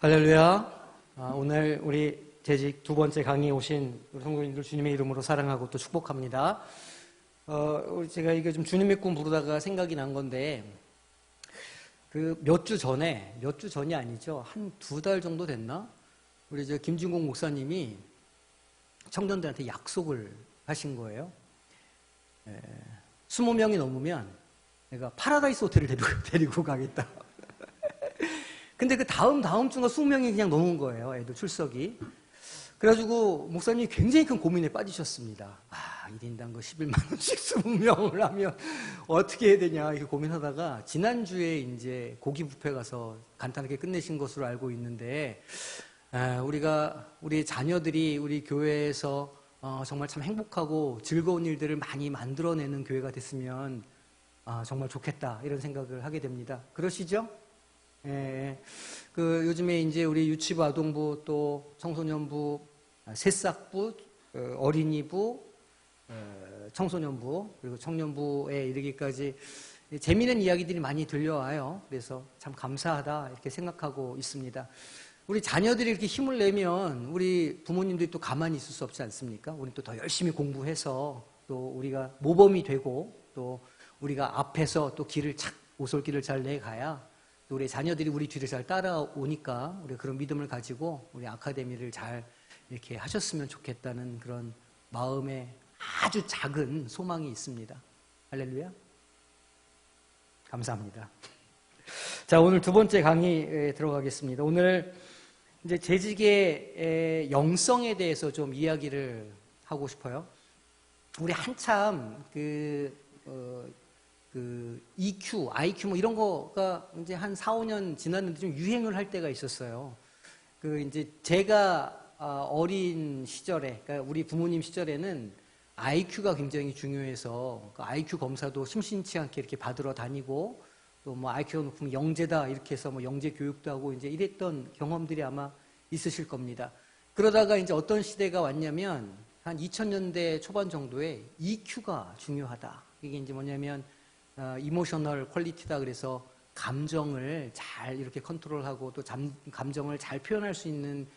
할렐루야. 오늘 우리 재직 두 번째 강의에 오신 우리 성도님들 주님의 이름으로 사랑하고 또 축복합니다. 제가 이게 좀 주님의 꿈 부르다가 생각이 난 건데, 몇 주 전이 아니죠. 한 두 달 정도 됐나? 우리 김진공 목사님이 청년들한테 약속을 하신 거예요. 20명이 넘으면 내가 파라다이스 호텔을 데리고 가겠다. 근데 그 다음 주가 20명이 그냥 넘은 거예요. 애들 출석이. 그래가지고 목사님이 굉장히 큰 고민에 빠지셨습니다. 1인당 11만 원씩 20명을 하면 어떻게 해야 되냐 이렇게 고민하다가 지난주에 이제 고기 뷔페 가서 간단하게 끝내신 것으로 알고 있는데, 우리 자녀들이 우리 교회에서 정말 참 행복하고 즐거운 일들을 많이 만들어내는 교회가 됐으면 정말 좋겠다 이런 생각을 하게 됩니다. 그러시죠? 요즘에 이제 우리 유치부, 아동부, 또 청소년부, 새싹부, 어린이부, 청소년부, 그리고 청년부에 이르기까지 재미있는 이야기들이 많이 들려와요. 그래서 참 감사하다 이렇게 생각하고 있습니다. 우리 자녀들이 이렇게 힘을 내면 우리 부모님들이 또 가만히 있을 수 없지 않습니까? 우리 또 더 열심히 공부해서 또 우리가 모범이 되고 또 우리가 앞에서 또 오솔길을 잘 내가야 우리 자녀들이 우리 뒤를 잘 따라오니까 우리 그런 믿음을 가지고 우리 아카데미를 잘 이렇게 하셨으면 좋겠다는 그런 마음에 아주 작은 소망이 있습니다. 할렐루야. 감사합니다. 자, 오늘 두 번째 강의에 들어가겠습니다. 오늘 이제 재직의 영성에 대해서 좀 이야기를 하고 싶어요. 우리 한참 EQ, IQ 뭐 이런 거가 이제 한 4, 5년 지났는데 좀 유행을 할 때가 있었어요. 이제 제가 어린 시절에, 그러니까 우리 부모님 시절에는 IQ가 굉장히 중요해서 IQ 검사도 심심치 않게 이렇게 받으러 다니고 또 뭐 IQ가 높으면 영재다 이렇게 해서 뭐 영재 교육도 하고 이제 이랬던 경험들이 아마 있으실 겁니다. 그러다가 이제 어떤 시대가 왔냐면 한 2000년대 초반 정도에 EQ가 중요하다. 이게 이제 뭐냐면 이모셔널 퀄리티다. 그래서 감정을 잘 이렇게 컨트롤하고 또 감정을 잘 표현할 수 있는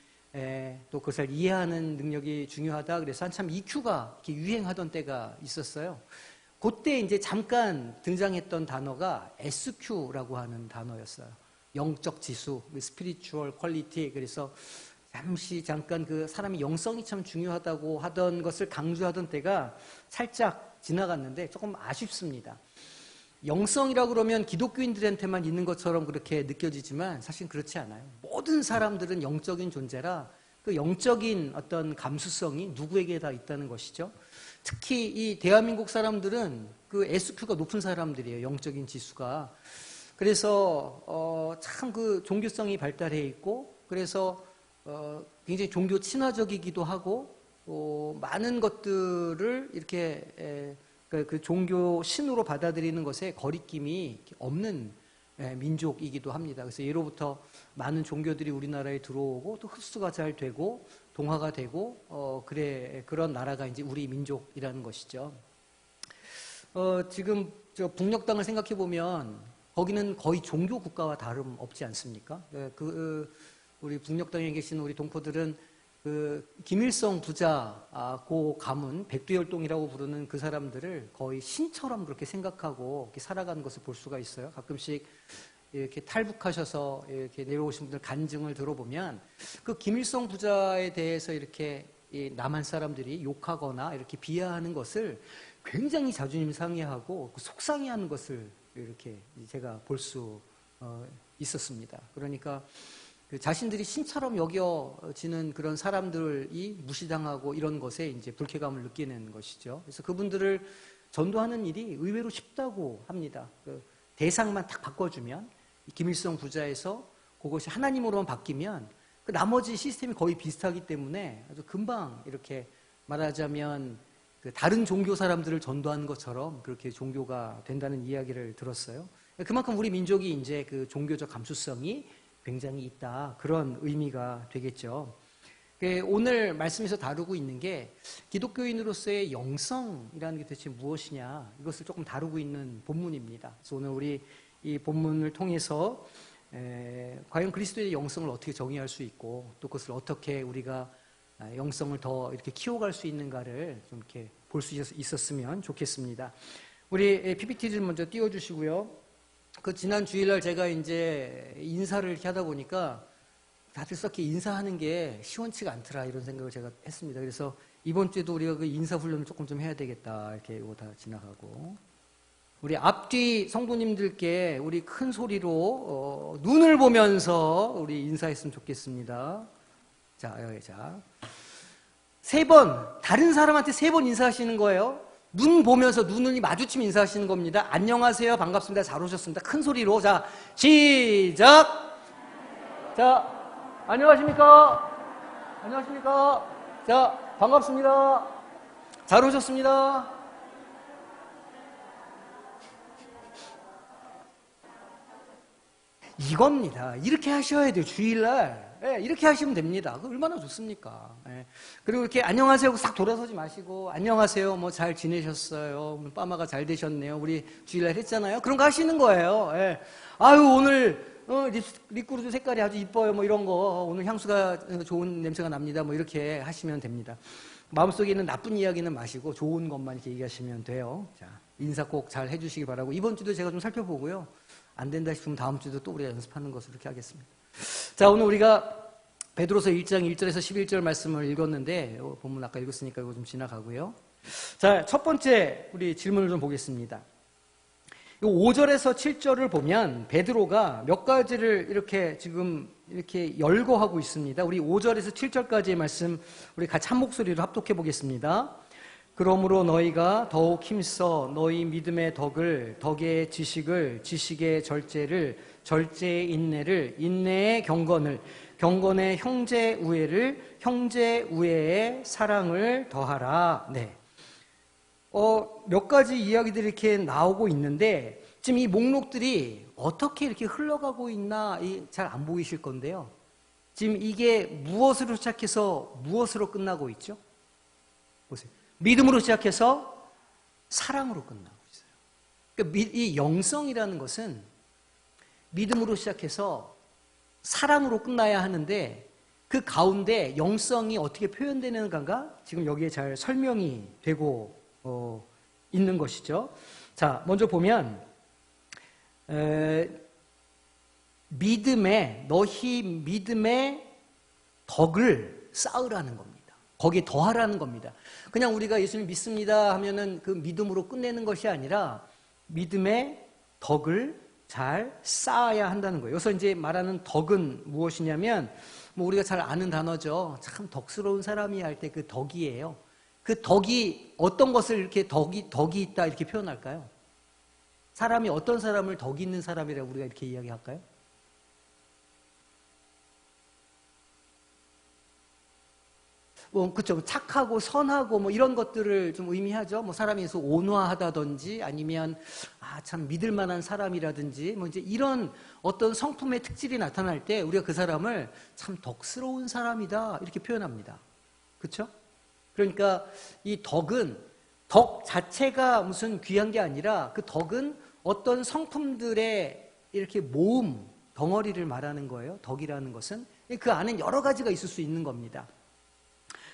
또 그것을 이해하는 능력이 중요하다. 그래서 한참 EQ가 이렇게 유행하던 때가 있었어요. 그때 이제 잠깐 등장했던 단어가 SQ라고 하는 단어였어요. 영적 지수, 스피리추얼 퀄리티. 그래서 잠깐 그 사람이 영성이 참 중요하다고 하던 것을 강조하던 때가 살짝 지나갔는데 조금 아쉽습니다. 영성이라고 그러면 기독교인들한테만 있는 것처럼 그렇게 느껴지지만 사실 그렇지 않아요. 모든 사람들은 영적인 존재라 그 영적인 어떤 감수성이 누구에게 다 있다는 것이죠. 특히 이 대한민국 사람들은 그 SQ가 높은 사람들이에요. 영적인 지수가. 그래서 참 그 종교성이 발달해 있고 그래서 굉장히 종교 친화적이기도 하고 많은 것들을 이렇게 그 종교 신으로 받아들이는 것에 거리낌이 없는 민족이기도 합니다. 그래서 예로부터 많은 종교들이 우리나라에 들어오고 또 흡수가 잘 되고 동화가 되고 그런 나라가 이제 우리 민족이라는 것이죠. 지금 북녘 땅을 생각해 보면 거기는 거의 종교 국가와 다름 없지 않습니까? 우리 북녘 땅에 계신 우리 동포들은 김일성 부자 고 가문 백두혈통이라고 부르는 그 사람들을 거의 신처럼 그렇게 생각하고 이렇게 살아가는 것을 볼 수가 있어요. 가끔씩 이렇게 탈북하셔서 이렇게 내려오신 분들 간증을 들어보면 그 김일성 부자에 대해서 이렇게 남한 사람들이 욕하거나 이렇게 비하하는 것을 굉장히 자존심 상해하고 속상해하는 것을 이렇게 제가 볼 수 있었습니다. 그러니까 자신들이 신처럼 여겨지는 그런 사람들이 무시당하고 이런 것에 이제 불쾌감을 느끼는 것이죠. 그래서 그분들을 전도하는 일이 의외로 쉽다고 합니다. 대상만 딱 바꿔주면 김일성 부자에서 그것이 하나님으로만 바뀌면 그 나머지 시스템이 거의 비슷하기 때문에 아주 금방 이렇게 말하자면 다른 종교 사람들을 전도하는 것처럼 그렇게 종교가 된다는 이야기를 들었어요. 그만큼 우리 민족이 이제 그 종교적 감수성이 굉장히 있다. 그런 의미가 되겠죠. 오늘 말씀에서 다루고 있는 게 기독교인으로서의 영성이라는 게 대체 무엇이냐 이것을 조금 다루고 있는 본문입니다. 그래서 오늘 우리 이 본문을 통해서 과연 그리스도의 영성을 어떻게 정의할 수 있고 또 그것을 어떻게 우리가 영성을 더 이렇게 키워갈 수 있는가를 좀 이렇게 볼 수 있었으면 좋겠습니다. 우리 PPT 좀 먼저 띄워주시고요. 그 지난 주일날 제가 이제 인사를 이렇게 하다 보니까 다들 썩게 인사하는 게 시원치가 않더라 이런 생각을 제가 했습니다. 그래서 이번 주에도 우리가 그 인사 훈련을 조금 좀 해야 되겠다 이렇게 이거 다 지나가고 우리 앞뒤 성도님들께 우리 큰 소리로 눈을 보면서 우리 인사했으면 좋겠습니다. 자, 여기 자. 3번 다른 사람한테 3번 인사하시는 거예요. 눈 보면서 눈이 마주치면 인사하시는 겁니다. 안녕하세요, 반갑습니다, 잘 오셨습니다. 큰 소리로 자 시작. 자, 안녕하십니까? 안녕하십니까? 자, 반갑습니다. 잘 오셨습니다. 이겁니다. 이렇게 하셔야 돼요. 주일날. 예, 이렇게 하시면 됩니다. 얼마나 좋습니까? 예. 그리고 이렇게 안녕하세요 하고 싹 돌아서지 마시고 안녕하세요, 뭐 잘 지내셨어요? 빠마가 잘 되셨네요. 우리 주일날 했잖아요. 그런 거 하시는 거예요. 예. 아유, 오늘 립그루즈 색깔이 아주 이뻐요. 뭐 이런 거. 오늘 향수가 좋은 냄새가 납니다. 뭐 이렇게 하시면 됩니다. 마음속에 있는 나쁜 이야기는 마시고 좋은 것만 이렇게 얘기하시면 돼요. 자, 인사 꼭 잘 해주시기 바라고 이번 주도 제가 좀 살펴보고요. 안 된다 싶으면 다음 주도 또 우리가 연습하는 것으로 이렇게 하겠습니다. 자, 오늘 우리가 베드로서 1장 1절에서 11절 말씀을 읽었는데 본문 아까 읽었으니까 이거 좀 지나가고요. 자, 첫 번째 우리 질문을 좀 보겠습니다. 5절에서 7절을 보면 베드로가 몇 가지를 이렇게 지금 이렇게 열거하고 있습니다. 우리 5절에서 7절까지의 말씀 우리 같이 한 목소리로 합독해 보겠습니다. 그러므로 너희가 더욱 힘써 너희 믿음의 덕을, 덕의 지식을, 지식의 절제를, 절제의 인내를, 인내의 경건을, 경건의 형제 우애를, 형제 우애의 사랑을 더하라. 네. 몇 가지 이야기들이 이렇게 나오고 있는데 지금 이 목록들이 어떻게 이렇게 흘러가고 있나 잘 안 보이실 건데요. 지금 이게 무엇으로 시작해서 무엇으로 끝나고 있죠? 보세요. 믿음으로 시작해서 사랑으로 끝나고 있어요. 그러니까 이 영성이라는 것은 믿음으로 시작해서 사랑으로 끝나야 하는데 그 가운데 영성이 어떻게 표현되는가가 지금 여기에 잘 설명이 되고 있는 것이죠. 자, 먼저 보면 너희 믿음의 덕을 쌓으라는 겁니다. 거기에 더하라는 겁니다. 그냥 우리가 예수님 믿습니다 하면은 그 믿음으로 끝내는 것이 아니라 믿음의 덕을 잘 쌓아야 한다는 거예요. 여기서 이제 말하는 덕은 무엇이냐면 뭐 우리가 잘 아는 단어죠. 참 덕스러운 사람이 할 때 그 덕이에요. 그 덕이 어떤 것을 이렇게 덕이 있다 이렇게 표현할까요? 사람이 어떤 사람을 덕이 있는 사람이라고 우리가 이렇게 이야기할까요? 그렇죠. 착하고 선하고 뭐 이런 것들을 좀 의미하죠. 뭐 사람에서 온화하다든지 아니면 참 믿을 만한 사람이라든지 뭐 이제 이런 어떤 성품의 특질이 나타날 때 우리가 그 사람을 참 덕스러운 사람이다 이렇게 표현합니다. 그렇죠? 그러니까 이 덕은 덕 자체가 무슨 귀한 게 아니라 그 덕은 어떤 성품들의 이렇게 모음 덩어리를 말하는 거예요. 덕이라는 것은 그 안에 여러 가지가 있을 수 있는 겁니다.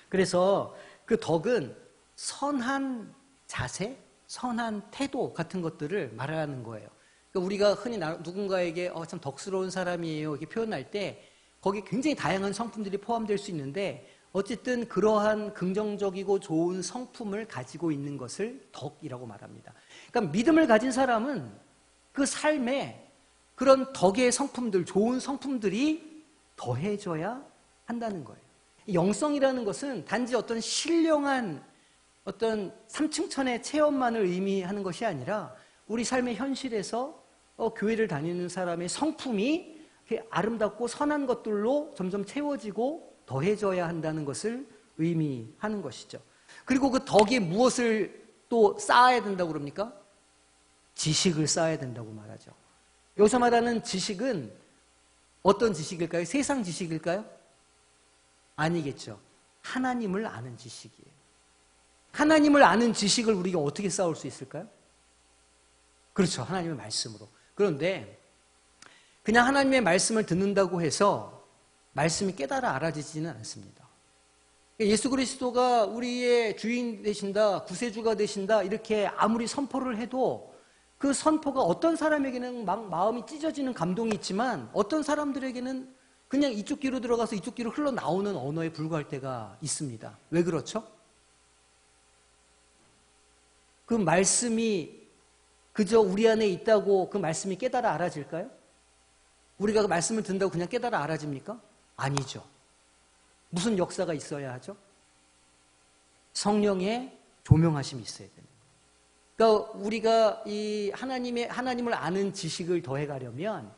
그래서 그 덕은 선한 자세, 선한 태도 같은 것들을 말하는 거예요. 그러니까 우리가 흔히 누군가에게 참 덕스러운 사람이에요 이렇게 표현할 때 거기에 굉장히 다양한 성품들이 포함될 수 있는데 어쨌든 그러한 긍정적이고 좋은 성품을 가지고 있는 것을 덕이라고 말합니다. 그러니까 믿음을 가진 사람은 그 삶에 그런 덕의 성품들, 좋은 성품들이 더해져야 한다는 거예요. 영성이라는 것은 단지 어떤 신령한 어떤 삼층천의 체험만을 의미하는 것이 아니라 우리 삶의 현실에서 교회를 다니는 사람의 성품이 아름답고 선한 것들로 점점 채워지고 더해져야 한다는 것을 의미하는 것이죠. 그리고 그 덕에 무엇을 또 쌓아야 된다고 그럽니까? 지식을 쌓아야 된다고 말하죠. 여기서 말하는 지식은 어떤 지식일까요? 세상 지식일까요? 아니겠죠. 하나님을 아는 지식이에요. 하나님을 아는 지식을 우리가 어떻게 쌓을 수 있을까요? 그렇죠. 하나님의 말씀으로. 그런데 그냥 하나님의 말씀을 듣는다고 해서 말씀이 깨달아 알아지지는 않습니다. 예수 그리스도가 우리의 주인 되신다, 구세주가 되신다 이렇게 아무리 선포를 해도 그 선포가 어떤 사람에게는 막 마음이 찢어지는 감동이 있지만 어떤 사람들에게는 그냥 이쪽 귀로 들어가서 이쪽 귀로 흘러나오는 언어에 불과할 때가 있습니다. 왜 그렇죠? 그 말씀이 그저 우리 안에 있다고 그 말씀이 깨달아 알아질까요? 우리가 그 말씀을 듣는다고 그냥 깨달아 알아집니까? 아니죠. 무슨 역사가 있어야 하죠? 성령의 조명하심이 있어야 되는 거예요. 그러니까 우리가 이 하나님을 아는 지식을 더해가려면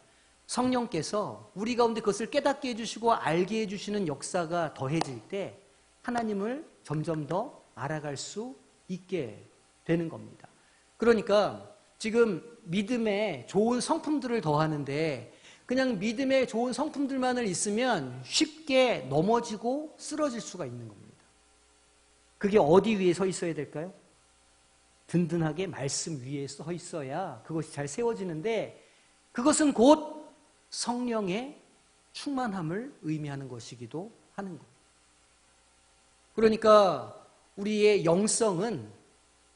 성령께서 우리 가운데 그것을 깨닫게 해주시고 알게 해주시는 역사가 더해질 때 하나님을 점점 더 알아갈 수 있게 되는 겁니다. 그러니까 지금 믿음에 좋은 성품들을 더하는데 그냥 믿음에 좋은 성품들만을 있으면 쉽게 넘어지고 쓰러질 수가 있는 겁니다. 그게 어디 위에 서 있어야 될까요? 든든하게 말씀 위에 서 있어야 그것이 잘 세워지는데 그것은 곧 성령의 충만함을 의미하는 것이기도 하는 겁니다. 그러니까 우리의 영성은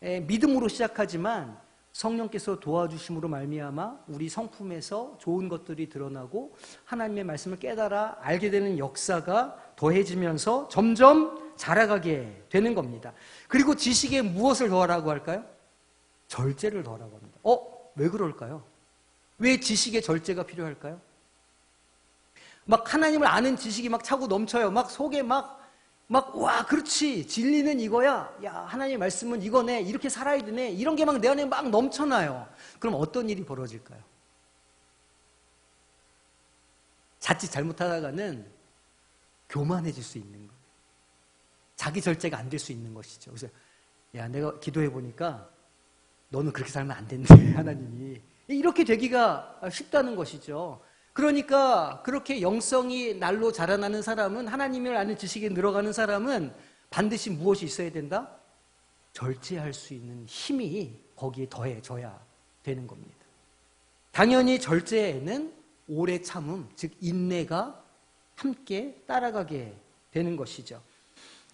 믿음으로 시작하지만 성령께서 도와주심으로 말미암아 우리 성품에서 좋은 것들이 드러나고 하나님의 말씀을 깨달아 알게 되는 역사가 더해지면서 점점 자라가게 되는 겁니다. 그리고 지식에 무엇을 더하라고 할까요? 절제를 더하라고 합니다. 왜 그럴까요? 왜 지식에 절제가 필요할까요? 막 하나님을 아는 지식이 막 차고 넘쳐요. 막 속에 와, 그렇지. 진리는 이거야. 야, 하나님의 말씀은 이거네. 이렇게 살아야 되네. 이런 게 막 내 안에 막 넘쳐나요. 그럼 어떤 일이 벌어질까요? 자칫 잘못하다가는 교만해질 수 있는 거예요. 자기 절제가 안 될 수 있는 것이죠. 그래서 야, 내가 기도해 보니까 너는 그렇게 살면 안 된대, 하나님이. 이렇게 되기가 쉽다는 것이죠. 그러니까 그렇게 영성이 날로 자라나는 사람은 하나님을 아는 지식에 늘어가는 사람은 반드시 무엇이 있어야 된다? 절제할 수 있는 힘이 거기에 더해져야 되는 겁니다. 당연히 절제에는 오래 참음, 즉 인내가 함께 따라가게 되는 것이죠.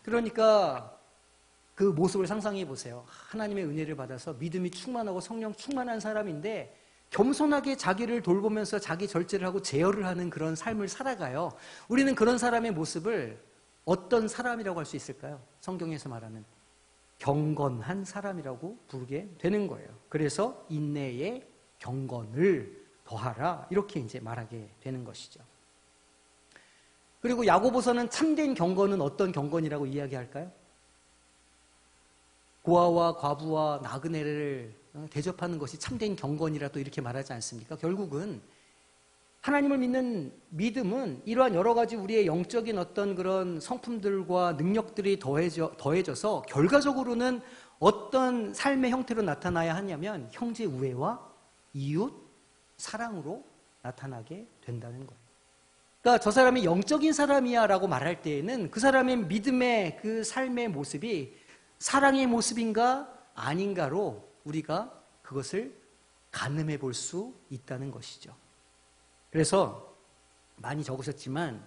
그러니까 그 모습을 상상해 보세요. 하나님의 은혜를 받아서 믿음이 충만하고 성령 충만한 사람인데 겸손하게 자기를 돌보면서 자기 절제를 하고 제어를 하는 그런 삶을 살아가요. 우리는 그런 사람의 모습을 어떤 사람이라고 할 수 있을까요? 성경에서 말하는 경건한 사람이라고 부르게 되는 거예요. 그래서 인내에 경건을 더하라 이렇게 이제 말하게 되는 것이죠. 그리고 야고보서는 참된 경건은 어떤 경건이라고 이야기할까요? 고아와 과부와 나그네를 대접하는 것이 참된 경건이라 또 이렇게 말하지 않습니까? 결국은 하나님을 믿는 믿음은 이러한 여러 가지 우리의 영적인 어떤 그런 성품들과 능력들이 더해져서 결과적으로는 어떤 삶의 형태로 나타나야 하냐면 형제 우애와 이웃 사랑으로 나타나게 된다는 거예요. 그러니까 저 사람이 영적인 사람이야 라고 말할 때에는 그 사람의 믿음의 그 삶의 모습이 사랑의 모습인가 아닌가로 우리가 그것을 가늠해 볼 수 있다는 것이죠. 그래서 많이 적으셨지만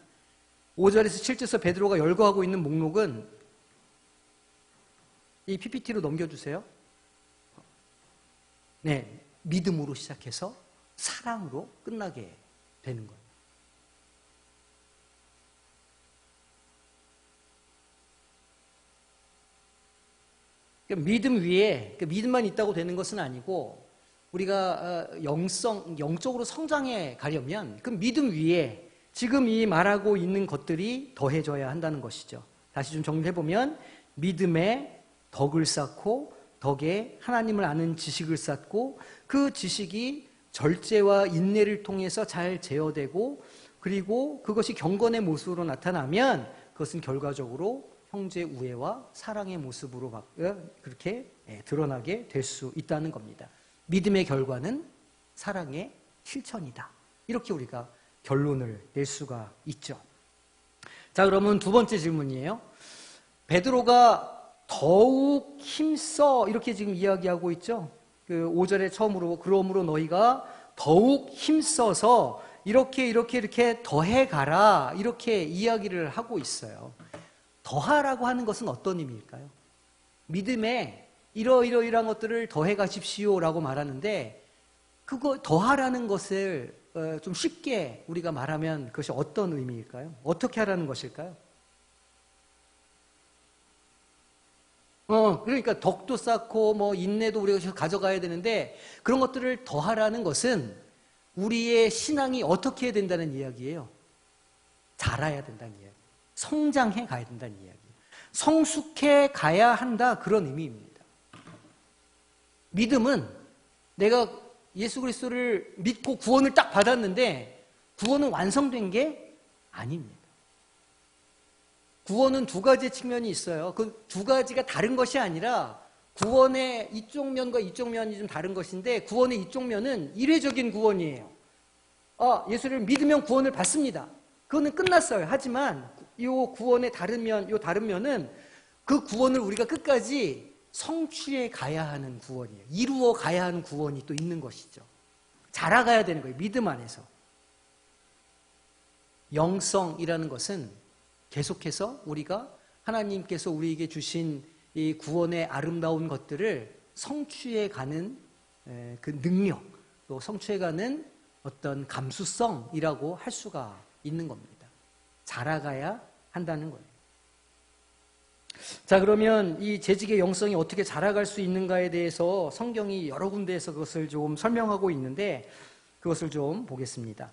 5절에서 7절에서 베드로가 열거하고 있는 목록은 이 PPT로 넘겨주세요. 네, 믿음으로 시작해서 사랑으로 끝나게 되는 거예요. 믿음 위에 믿음만 있다고 되는 것은 아니고 우리가 영적으로 성장해 가려면 그 믿음 위에 지금 이 말하고 있는 것들이 더해져야 한다는 것이죠. 다시 좀 정리해보면 믿음에 덕을 쌓고 덕에 하나님을 아는 지식을 쌓고 그 지식이 절제와 인내를 통해서 잘 제어되고 그리고 그것이 경건의 모습으로 나타나면 그것은 결과적으로 형제 우애와 사랑의 모습으로 그렇게 드러나게 될 수 있다는 겁니다. 믿음의 결과는 사랑의 실천이다. 이렇게 우리가 결론을 낼 수가 있죠. 자, 그러면 두 번째 질문이에요. 베드로가 더욱 힘써 이렇게 지금 이야기하고 있죠. 그 5절에 처음으로 그러므로 너희가 더욱 힘써서 이렇게 더해가라 이렇게 이야기를 하고 있어요. 더하라고 하는 것은 어떤 의미일까요? 믿음에 이러이러이러한 것들을 더해가십시오라고 말하는데 그거 더하라는 것을 좀 쉽게 우리가 말하면 그것이 어떤 의미일까요? 어떻게 하라는 것일까요? 그러니까 덕도 쌓고 뭐 인내도 우리가 가져가야 되는데 그런 것들을 더하라는 것은 우리의 신앙이 어떻게 해야 된다는 이야기예요. 자라야 된다는 이야기. 성장해 가야 된다는 이야기. 성숙해 가야 한다 그런 의미입니다. 믿음은 내가 예수 그리스도를 믿고 구원을 딱 받았는데 구원은 완성된 게 아닙니다. 구원은 두 가지의 측면이 있어요. 그 두 가지가 다른 것이 아니라 구원의 이쪽 면과 이쪽 면이 좀 다른 것인데 구원의 이쪽 면은 일회적인 구원이에요. 예수를 믿으면 구원을 받습니다. 그거는 끝났어요. 하지만 이 구원의 다른 면은 그 구원을 우리가 끝까지 성취해 가야 하는 구원이에요. 이루어 가야 하는 구원이 또 있는 것이죠. 자라가야 되는 거예요. 믿음 안에서. 영성이라는 것은 계속해서 우리가 하나님께서 우리에게 주신 이 구원의 아름다운 것들을 성취해 가는 그 능력, 또 성취해 가는 어떤 감수성이라고 할 수가 있는 겁니다. 자라가야 한다는 거예요. 자, 그러면 이 재직의 영성이 어떻게 자라갈 수 있는가에 대해서 성경이 여러 군데에서 그것을 좀 설명하고 있는데 그것을 좀 보겠습니다.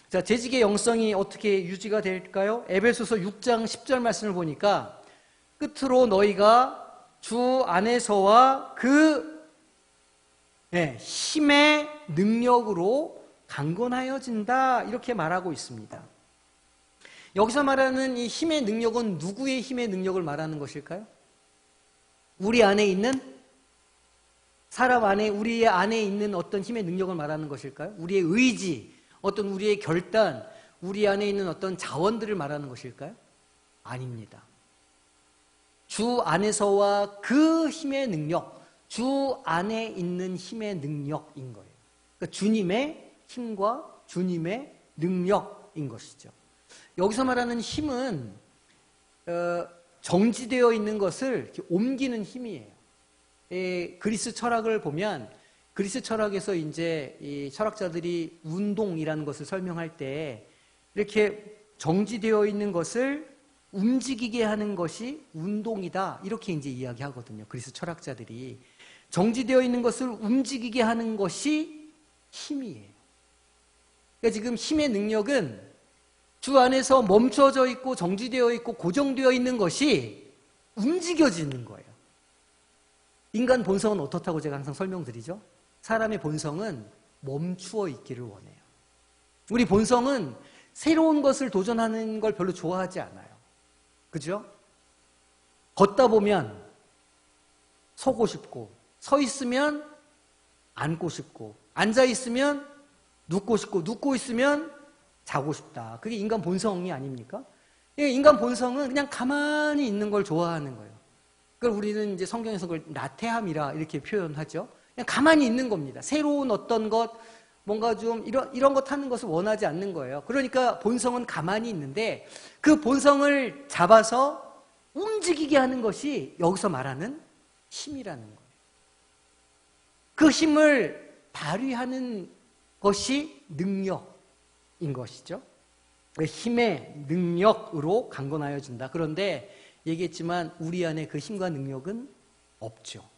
자, 재직의 영성이 어떻게 유지가 될까요? 에베소서 6장 10절 말씀을 보니까 끝으로 너희가 주 안에서와 그 힘의 능력으로 강건하여진다 이렇게 말하고 있습니다. 여기서 말하는 이 힘의 능력은 누구의 힘의 능력을 말하는 것일까요? 우리 안에 있는 사람 안에 우리 안에 있는 어떤 힘의 능력을 말하는 것일까요? 우리의 의지, 어떤 우리의 결단, 우리 안에 있는 어떤 자원들을 말하는 것일까요? 아닙니다. 주 안에서와 그 힘의 능력, 주 안에 있는 힘의 능력인 거예요. 그러니까 주님의 힘과 주님의 능력인 것이죠. 여기서 말하는 힘은 정지되어 있는 것을 이렇게 옮기는 힘이에요. 그리스 철학을 보면 그리스 철학에서 이제 이 철학자들이 운동이라는 것을 설명할 때 이렇게 정지되어 있는 것을 움직이게 하는 것이 운동이다 이렇게 이제 이야기하거든요. 그리스 철학자들이 정지되어 있는 것을 움직이게 하는 것이 힘이에요. 그러니까 지금 힘의 능력은 주 안에서 멈춰져 있고 정지되어 있고 고정되어 있는 것이 움직여지는 거예요. 인간 본성은 어떻다고 제가 항상 설명드리죠? 사람의 본성은 멈추어 있기를 원해요. 우리 본성은 새로운 것을 도전하는 걸 별로 좋아하지 않아요. 그죠? 걷다 보면 서고 싶고, 서 있으면 앉고 싶고, 앉아 있으면 눕고 싶고, 눕고 있으면 자고 싶다. 그게 인간 본성이 아닙니까? 인간 본성은 그냥 가만히 있는 걸 좋아하는 거예요. 그걸 우리는 이제 성경에서 그걸 나태함이라 이렇게 표현하죠. 그냥 가만히 있는 겁니다. 새로운 어떤 것, 뭔가 좀 이런 것 하는 것을 원하지 않는 거예요. 그러니까 본성은 가만히 있는데 그 본성을 잡아서 움직이게 하는 것이 여기서 말하는 힘이라는 거예요. 그 힘을 발휘하는 것이 능력인 것이죠. 힘의 능력으로 강건하여진다. 그런데 얘기했지만 우리 안에 그 힘과 능력은 없죠.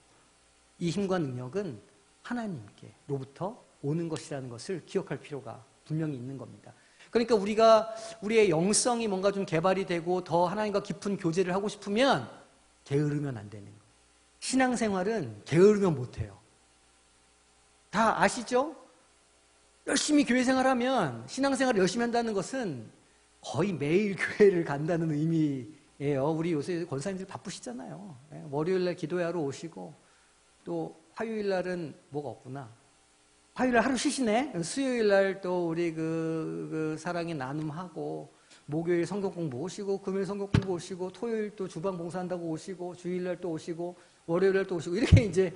이 힘과 능력은 하나님께로부터 오는 것이라는 것을 기억할 필요가 분명히 있는 겁니다. 그러니까 우리의 영성이 뭔가 좀 개발이 되고 더 하나님과 깊은 교제를 하고 싶으면 게으르면 안 되는 거예요. 신앙생활은 게으르면 못해요. 다 아시죠? 열심히 교회 생활하면 신앙생활을 열심히 한다는 것은 거의 매일 교회를 간다는 의미예요. 우리 요새 권사님들 바쁘시잖아요. 월요일날 기도회하러 오시고 또 화요일날은 뭐가 없구나. 화요일날 하루 쉬시네. 수요일날 또 우리 그 사랑의 나눔하고 목요일 성경 공부 오시고 금요일 성경 공부 오시고 토요일 또 주방 봉사한다고 오시고 주일날 또 오시고 월요일날 또 오시고 이렇게 이제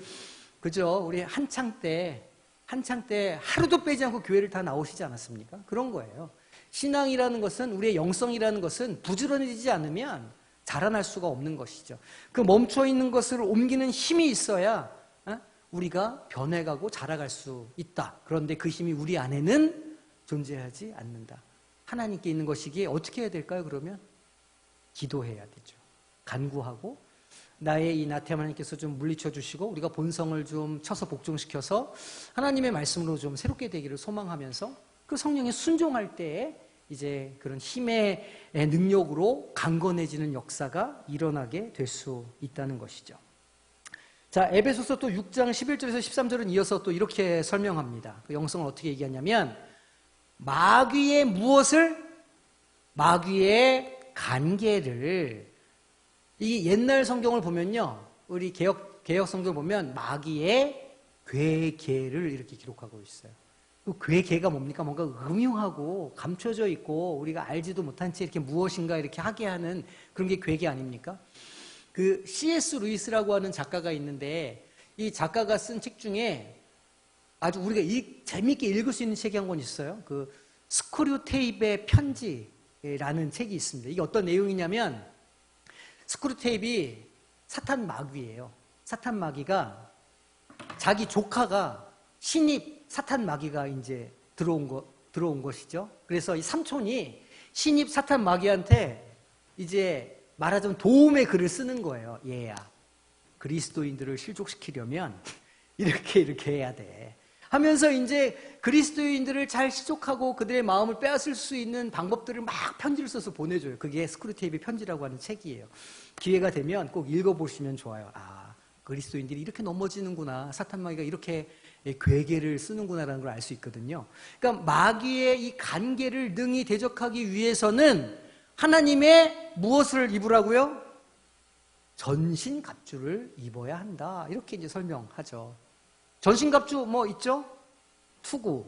그죠? 우리 한창 때 한창 때 하루도 빼지 않고 교회를 다 나오시지 않았습니까? 그런 거예요. 신앙이라는 것은, 우리의 영성이라는 것은 부지런해지지 않으면 자라날 수가 없는 것이죠. 그 멈춰 있는 것을 옮기는 힘이 있어야 우리가 변해가고 자라갈 수 있다. 그런데 그 힘이 우리 안에는 존재하지 않는다. 하나님께 있는 것이기에 어떻게 해야 될까요? 그러면 기도해야 되죠. 간구하고 나의 이 나태함 하나님께서 좀 물리쳐 주시고 우리가 본성을 좀 쳐서 복종시켜서 하나님의 말씀으로 좀 새롭게 되기를 소망하면서 그 성령에 순종할 때에 이제 그런 힘의 능력으로 강건해지는 역사가 일어나게 될 수 있다는 것이죠. 자, 에베소서 또 6장 11절에서 13절은 이어서 또 이렇게 설명합니다. 그 영성을 어떻게 얘기하냐면 마귀의 무엇을? 마귀의 간계를. 이 옛날 성경을 보면요, 우리 개혁 성경을 보면 마귀의 괴계를 이렇게 기록하고 있어요. 그 괴계가 뭡니까? 뭔가 음흉하고 감춰져 있고 우리가 알지도 못한 채 이렇게 무엇인가 이렇게 하게 하는 그런 게 괴계 아닙니까? 그 C.S. 루이스라고 하는 작가가 있는데 이 작가가 쓴 책 중에 아주 우리가 재미있게 읽을 수 있는 책이 한 권 있어요. 그 스크류테이프의 편지라는 책이 있습니다. 이게 어떤 내용이냐면 스크류테이프이 사탄 마귀예요. 사탄 마귀가 자기 조카가 신입 사탄 마귀가 이제 들어온 것이죠. 그래서 이 삼촌이 신입 사탄 마귀한테 이제 말하자면 도움의 글을 쓰는 거예요. 얘야, 그리스도인들을 실족시키려면 이렇게 해야 돼. 하면서 이제 그리스도인들을 잘 실족하고 그들의 마음을 빼앗을 수 있는 방법들을 막 편지를 써서 보내줘요. 그게 스크류테이프의 편지라고 하는 책이에요. 기회가 되면 꼭 읽어보시면 좋아요. 아, 그리스도인들이 이렇게 넘어지는구나. 사탄 마귀가 이렇게 괴계를 쓰는구나라는 걸 알 수 있거든요. 그러니까 마귀의 이 간계를 능히 대적하기 위해서는 하나님의 무엇을 입으라고요? 전신갑주를 입어야 한다. 이렇게 이제 설명하죠. 전신갑주 뭐 있죠? 투구,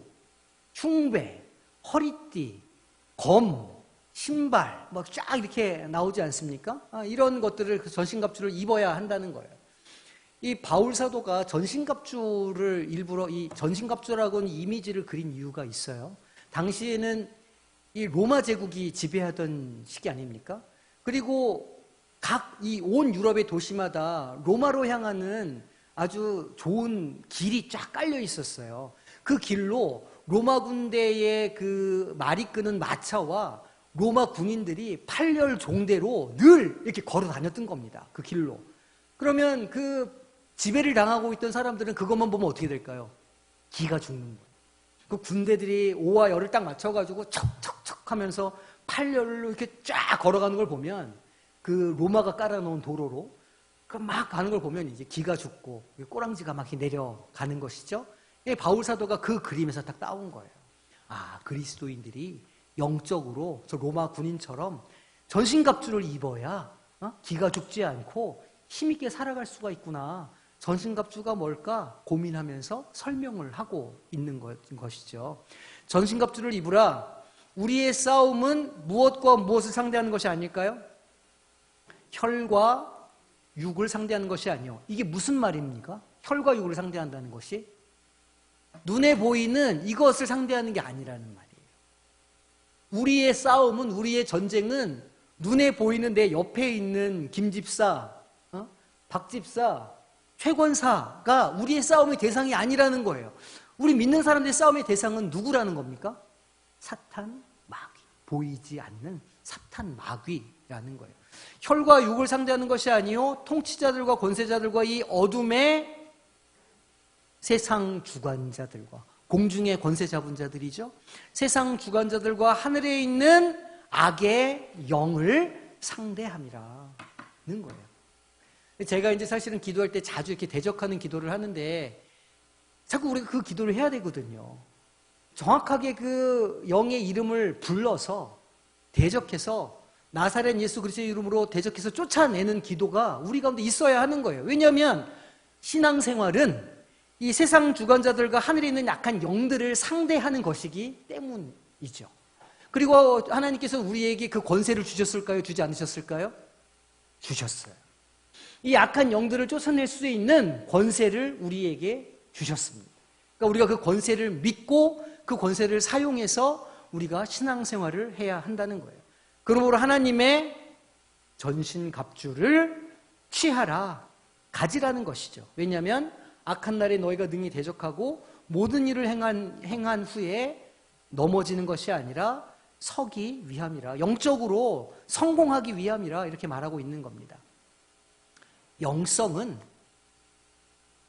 흉배, 허리띠, 검, 신발, 뭐 쫙 이렇게 나오지 않습니까? 이런 것들을 전신갑주를 입어야 한다는 거예요. 이 바울 사도가 전신갑주를 일부러 이 전신갑주라고는 이미지를 그린 이유가 있어요. 당시에는 이 로마 제국이 지배하던 시기 아닙니까? 그리고 각 이 온 유럽의 도시마다 로마로 향하는 아주 좋은 길이 쫙 깔려 있었어요. 그 길로 로마 군대의 그 말이 끄는 마차와 로마 군인들이 팔렬 종대로 늘 이렇게 걸어 다녔던 겁니다. 그 길로. 그러면 그 지배를 당하고 있던 사람들은 그것만 보면 어떻게 될까요? 기가 죽는 거예요. 그 군대들이 오와 열을 딱 맞춰가지고 척척척 하면서 팔렬로 이렇게 쫙 걸어가는 걸 보면 그 로마가 깔아놓은 도로로 그 막 가는 걸 보면 이제 기가 죽고 꼬랑지가 막 내려가는 것이죠. 바울 사도가 그 그림에서 딱 따온 거예요. 아, 그리스도인들이 영적으로 저 로마 군인처럼 전신갑주를 입어야 기가 죽지 않고 힘있게 살아갈 수가 있구나. 전신갑주가 뭘까 고민하면서 설명을 하고 있는 것이죠. 전신갑주를 입으라. 우리의 싸움은 무엇과 무엇을 상대하는 것이 아닐까요? 혈과 육을 상대하는 것이 아니요. 이게 무슨 말입니까? 혈과 육을 상대한다는 것이 눈에 보이는 이것을 상대하는 게 아니라는 말이에요. 우리의 싸움은, 우리의 전쟁은 눈에 보이는 내 옆에 있는 김집사, 박집사, 최권사가 우리의 싸움의 대상이 아니라는 거예요. 우리 믿는 사람들의 싸움의 대상은 누구라는 겁니까? 사탄 마귀. 보이지 않는 사탄 마귀라는 거예요. 혈과 육을 상대하는 것이 아니요 통치자들과 권세자들과 이 어둠의 세상 주관자들과, 공중의 권세 잡은 자들이죠. 세상 주관자들과 하늘에 있는 악의 영을 상대함이라는 거예요. 제가 이제 사실은 기도할 때 자주 이렇게 대적하는 기도를 하는데 자꾸 우리가 그 기도를 해야 되거든요. 정확하게 그 영의 이름을 불러서 대적해서 나사렛 예수 그리스도의 이름으로 대적해서 쫓아내는 기도가 우리 가운데 있어야 하는 거예요. 왜냐하면 신앙생활은 이 세상 주관자들과 하늘에 있는 약한 영들을 상대하는 것이기 때문이죠. 그리고 하나님께서 우리에게 그 권세를 주셨을까요? 주지 않으셨을까요? 주셨어요. 이 약한 영들을 쫓아낼 수 있는 권세를 우리에게 주셨습니다. 그러니까 우리가 그 권세를 믿고 그 권세를 사용해서 우리가 신앙생활을 해야 한다는 거예요. 그러므로 하나님의 전신갑주를 취하라, 가지라는 것이죠. 왜냐하면 악한 날에 너희가 능히 대적하고 모든 일을 행한 후에 넘어지는 것이 아니라 서기 위함이라, 영적으로 성공하기 위함이라 이렇게 말하고 있는 겁니다. 영성은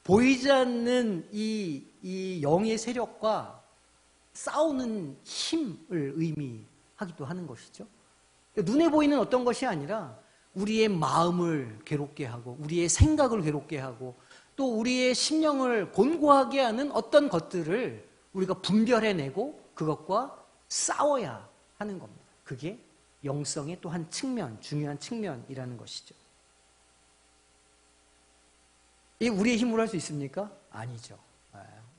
보이지 않는 이 영의 세력과 싸우는 힘을 의미하기도 하는 것이죠. 눈에 보이는 어떤 것이 아니라 우리의 마음을 괴롭게 하고 우리의 생각을 괴롭게 하고 또 우리의 심령을 곤고하게 하는 어떤 것들을 우리가 분별해내고 그것과 싸워야 하는 겁니다. 그게 영성의 또 한 측면, 중요한 측면이라는 것이죠. 이게 우리의 힘으로 할 수 있습니까? 아니죠.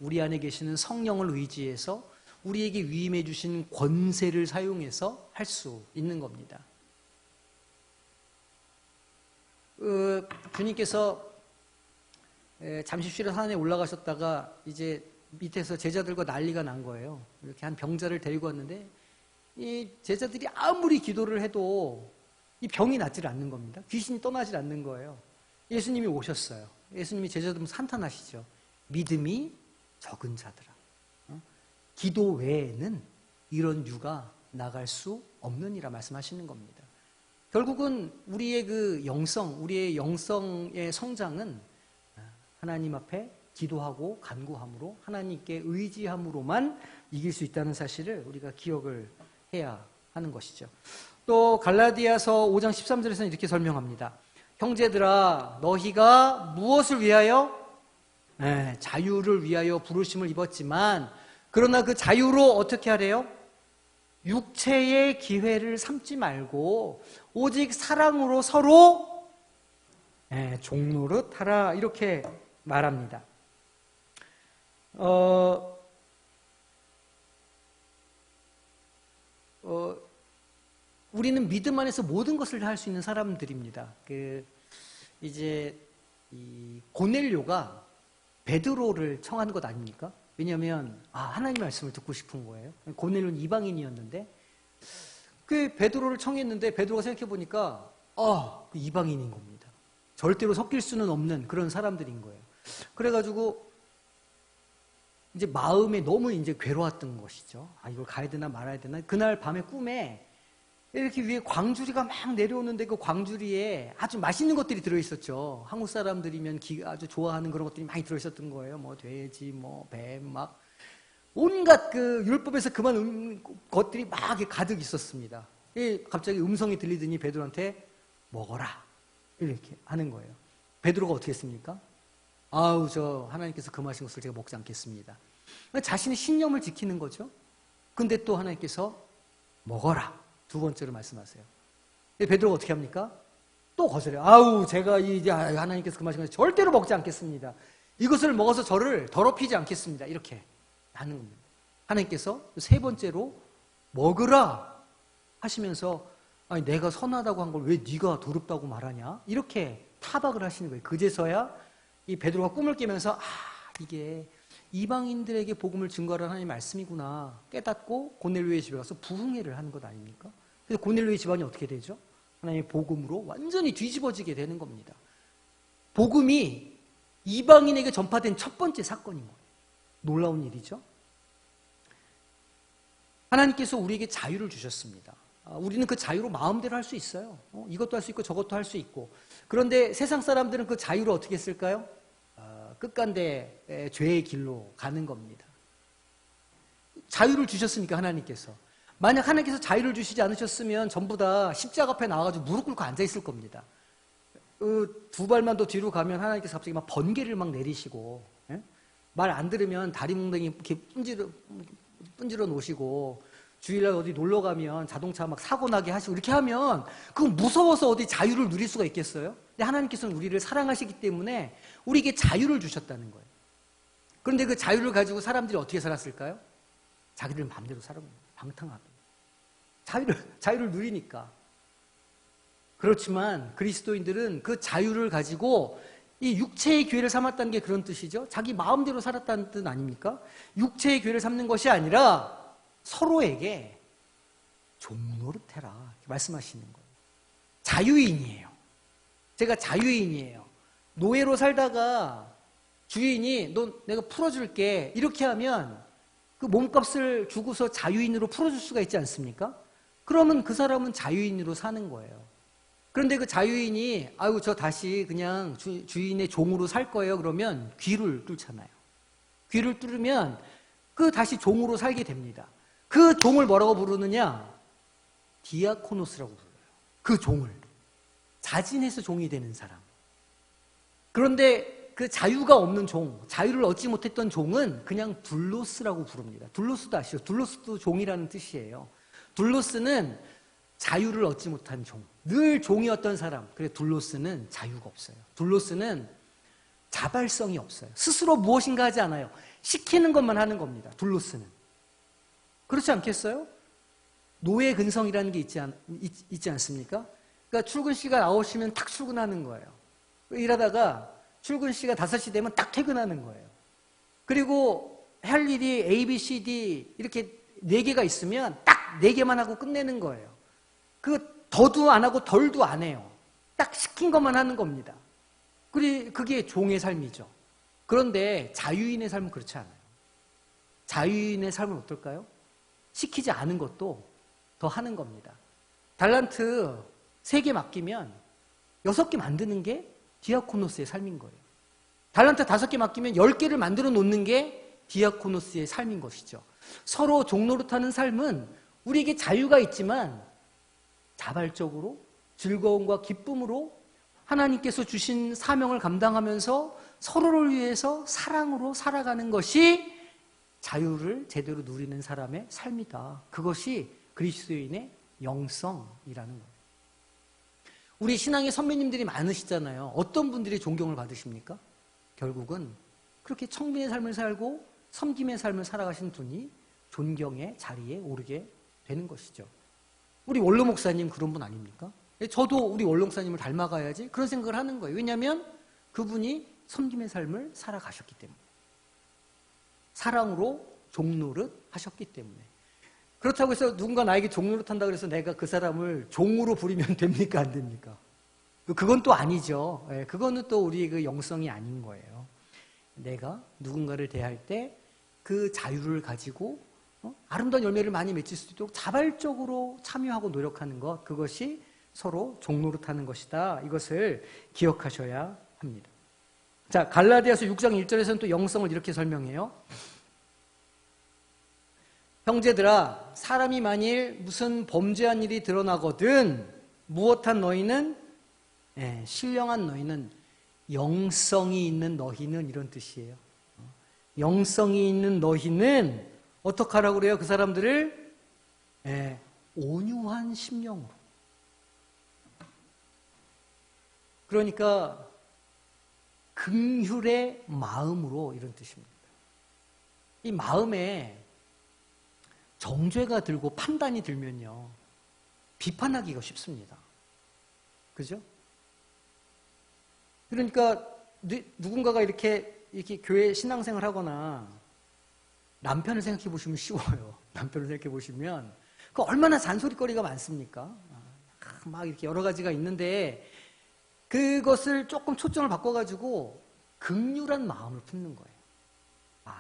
우리 안에 계시는 성령을 의지해서 우리에게 위임해 주신 권세를 사용해서 할 수 있는 겁니다. 주님께서 잠시 쉬러 산에 올라가셨다가 이제 밑에서 제자들과 난리가 난 거예요. 이렇게 한 병자를 데리고 왔는데 이 제자들이 아무리 기도를 해도 이 병이 낫질 않는 겁니다. 귀신이 떠나질 않는 거예요. 예수님이 오셨어요. 예수님이 제자들 산탄하시죠. 믿음이 적은 자들아. 기도 외에는 이런 유가 나갈 수 없느니라 말씀하시는 겁니다. 결국은 우리의 그 영성, 우리의 영성의 성장은 하나님 앞에 기도하고 간구함으로 하나님께 의지함으로만 이길 수 있다는 사실을 우리가 기억을 해야 하는 것이죠. 또 갈라디아서 5장 13절에서는 이렇게 설명합니다. 형제들아 너희가 무엇을 위하여? 자유를 위하여 부르심을 입었지만 그러나 그 자유로 어떻게 하래요? 육체의 기회를 삼지 말고 오직 사랑으로 서로 종노릇 하라 이렇게 말합니다. 우리는 믿음 안에서 모든 것을 다 할 수 있는 사람들입니다. 이제 이 고넬료가 베드로를 청한 것 아닙니까? 왜냐하면 하나님 말씀을 듣고 싶은 거예요. 고넬료는 이방인이었는데 그 베드로를 청했는데 베드로가 생각해 보니까 그 이방인인 겁니다. 절대로 섞일 수는 없는 그런 사람들인 거예요. 그래가지고 이제 마음에 너무 이제 괴로웠던 것이죠. 이걸 가야 되나 말아야 되나. 그날 밤에 꿈에 이렇게 위에 광주리가 막 내려오는데 그 광주리에 아주 맛있는 것들이 들어있었죠. 한국 사람들이면 아주 좋아하는 그런 것들이 많이 들어있었던 거예요. 뭐 돼지, 뭐 뱀, 막 온갖 그 율법에서 그만 것들이 막 가득 있었습니다. 갑자기 음성이 들리더니 베드로한테 먹어라 이렇게 하는 거예요. 베드로가 어떻게 했습니까? 저 하나님께서 금하신 것을 제가 먹지 않겠습니다. 자신의 신념을 지키는 거죠. 근데 또 하나님께서 먹어라 두 번째로 말씀하세요. 베드로가 어떻게 합니까? 또 거절해요. 제가 이제 하나님께서 금하신 것을 절대로 먹지 않겠습니다. 이것을 먹어서 저를 더럽히지 않겠습니다. 이렇게 하는 겁니다. 하나님께서 세 번째로 먹으라 하시면서 내가 선하다고 한 걸 왜 네가 더럽다고 말하냐? 이렇게 타박을 하시는 거예요. 그제서야 이 베드로가 꿈을 깨면서 이게 이방인들에게 복음을 증거하라는 하나님의 말씀이구나 깨닫고 고넬료의 집에 가서 부흥회를 하는 것 아닙니까? 그래서 고넬료의 집안이 어떻게 되죠? 하나님의 복음으로 완전히 뒤집어지게 되는 겁니다. 복음이 이방인에게 전파된 첫 번째 사건인 거예요. 놀라운 일이죠. 하나님께서 우리에게 자유를 주셨습니다. 우리는 그 자유로 마음대로 할 수 있어요. 이것도 할 수 있고 저것도 할 수 있고. 그런데 세상 사람들은 그 자유를 어떻게 쓸까요? 끝간데 죄의 길로 가는 겁니다. 자유를 주셨으니까 하나님께서. 만약 하나님께서 자유를 주시지 않으셨으면 전부 다 십자가 앞에 나와가지고 무릎 꿇고 앉아있을 겁니다. 두 발만 더 뒤로 가면 하나님께서 갑자기 막 번개를 막 내리시고 말 안 들으면 다리 몽둥이 이렇게 분질러 놓으시고 주일날 어디 놀러 가면 자동차 막 사고 나게 하시고 이렇게 하면 그건 무서워서 어디 자유를 누릴 수가 있겠어요? 근데 하나님께서는 우리를 사랑하시기 때문에 우리에게 자유를 주셨다는 거예요. 그런데 그 자유를 가지고 사람들이 어떻게 살았을까요? 자기들 마음대로 살아온 거예요. 방탕하게. 자유를 누리니까. 그렇지만 그리스도인들은 그 자유를 가지고 이 육체의 교회를 삼았다는 게 그런 뜻이죠. 자기 마음대로 살았다는 뜻 아닙니까? 육체의 교회를 삼는 것이 아니라 서로에게 종노릇해라 이렇게 말씀하시는 거예요. 자유인이에요. 제가 자유인이에요. 노예로 살다가 주인이 너 내가 풀어줄게 이렇게 하면 그 몸값을 주고서 자유인으로 풀어줄 수가 있지 않습니까? 그러면 그 사람은 자유인으로 사는 거예요. 그런데 그 자유인이 아유 저 다시 그냥 주인의 종으로 살 거예요 그러면 귀를 뚫잖아요. 귀를 뚫으면 그 다시 종으로 살게 됩니다. 그 종을 뭐라고 부르느냐? 디아코노스라고 불러요. 그 종을 자진해서 종이 되는 사람. 그런데 그 자유가 없는 종, 자유를 얻지 못했던 종은 그냥 둘로스라고 부릅니다. 둘로스도 아시죠? 둘로스도 종이라는 뜻이에요. 둘로스는 자유를 얻지 못한 종, 늘 종이었던 사람. 그래 둘로스는 자유가 없어요. 둘로스는 자발성이 없어요. 스스로 무엇인가 하지 않아요. 시키는 것만 하는 겁니다. 둘로스는. 그렇지 않겠어요? 노예 근성이라는 게 있지 않습니까? 그러니까 출근 시간 9시면 딱 출근하는 거예요. 일하다가 출근 시간 5시 되면 딱 퇴근하는 거예요. 그리고 할 일이 A, B, C, D 이렇게 4개가 있으면 딱 4개만 하고 끝내는 거예요. 그 더도 안 하고 덜도 안 해요. 딱 시킨 것만 하는 겁니다. 그게 종의 삶이죠. 그런데 자유인의 삶은 그렇지 않아요. 자유인의 삶은 어떨까요? 시키지 않은 것도 더 하는 겁니다. 달란트 3개 맡기면 6개 만드는 게 디아코노스의 삶인 거예요. 달란트 5개 맡기면 10개를 만들어 놓는 게 디아코노스의 삶인 것이죠. 서로 종노릇하는 삶은 우리에게 자유가 있지만 자발적으로 즐거움과 기쁨으로 하나님께서 주신 사명을 감당하면서 서로를 위해서 사랑으로 살아가는 것이 자유를 제대로 누리는 사람의 삶이다. 그것이 그리스도인의 영성이라는 거예요. 우리 신앙의 선배님들이 많으시잖아요. 어떤 분들이 존경을 받으십니까? 결국은 그렇게 청빈의 삶을 살고 섬김의 삶을 살아가신 분이 존경의 자리에 오르게 되는 것이죠. 우리 원로 목사님 그런 분 아닙니까? 저도 우리 원로 목사님을 닮아가야지 그런 생각을 하는 거예요. 왜냐하면 그분이 섬김의 삶을 살아가셨기 때문에. 사랑으로 종노릇 하셨기 때문에. 그렇다고 해서 누군가 나에게 종노릇 한다고 해서 내가 그 사람을 종으로 부리면 됩니까? 안 됩니까? 그건 또 아니죠. 그거는 또 우리의 그 영성이 아닌 거예요. 내가 누군가를 대할 때 그 자유를 가지고 아름다운 열매를 많이 맺을 수 있도록 자발적으로 참여하고 노력하는 것, 그것이 서로 종노릇하는 것이다. 이것을 기억하셔야 합니다. 자, 갈라디아서 6장 1절에서는 또 영성을 이렇게 설명해요. 형제들아, 사람이 만일 무슨 범죄한 일이 드러나거든 무엇한 너희는 신령한 너희는 영성이 있는 너희는 이런 뜻이에요. 영성이 있는 너희는 어떻게 하라고 그래요? 그 사람들을 온유한 심령으로. 그러니까 긍휼의 마음으로 이런 뜻입니다. 이 마음에 정죄가 들고 판단이 들면요, 비판하기가 쉽습니다. 그죠? 그러니까 누군가가 이렇게 교회 신앙생활 하거나 남편을 생각해 보시면 쉬워요. 남편을 생각해 보시면 그 얼마나 잔소리거리가 많습니까? 막 이렇게 여러 가지가 있는데 그것을 조금 초점을 바꿔가지고 긍휼한 마음을 품는 거예요.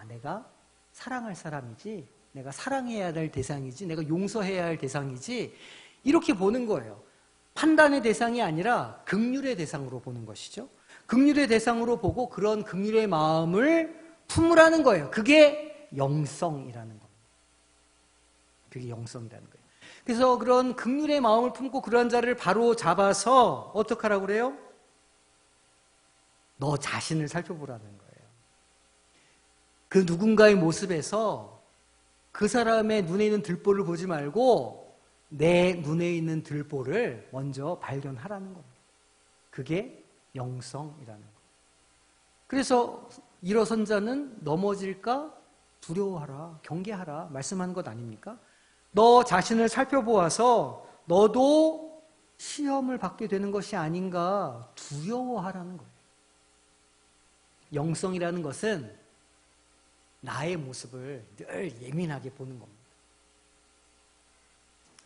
내가 사랑할 사람이지, 내가 사랑해야 될 대상이지, 내가 용서해야 할 대상이지, 이렇게 보는 거예요. 판단의 대상이 아니라 긍휼의 대상으로 보는 것이죠. 긍휼의 대상으로 보고 그런 긍휼의 마음을 품으라는 거예요. 그게 영성이라는 겁니다. 그게 영성이라는 거예요. 그래서 그런 긍휼의 마음을 품고 그런 자를 바로 잡아서 어떻게 하라고 그래요? 너 자신을 살펴보라는 거예요. 그 누군가의 모습에서 그 사람의 눈에 있는 들보를 보지 말고 내 눈에 있는 들보를 먼저 발견하라는 겁니다. 그게 영성이라는 거예요. 그래서 일어선 자는 넘어질까 두려워하라, 경계하라 말씀하는 것 아닙니까? 너 자신을 살펴보아서 너도 시험을 받게 되는 것이 아닌가 두려워하라는 거예요. 영성이라는 것은 나의 모습을 늘 예민하게 보는 겁니다.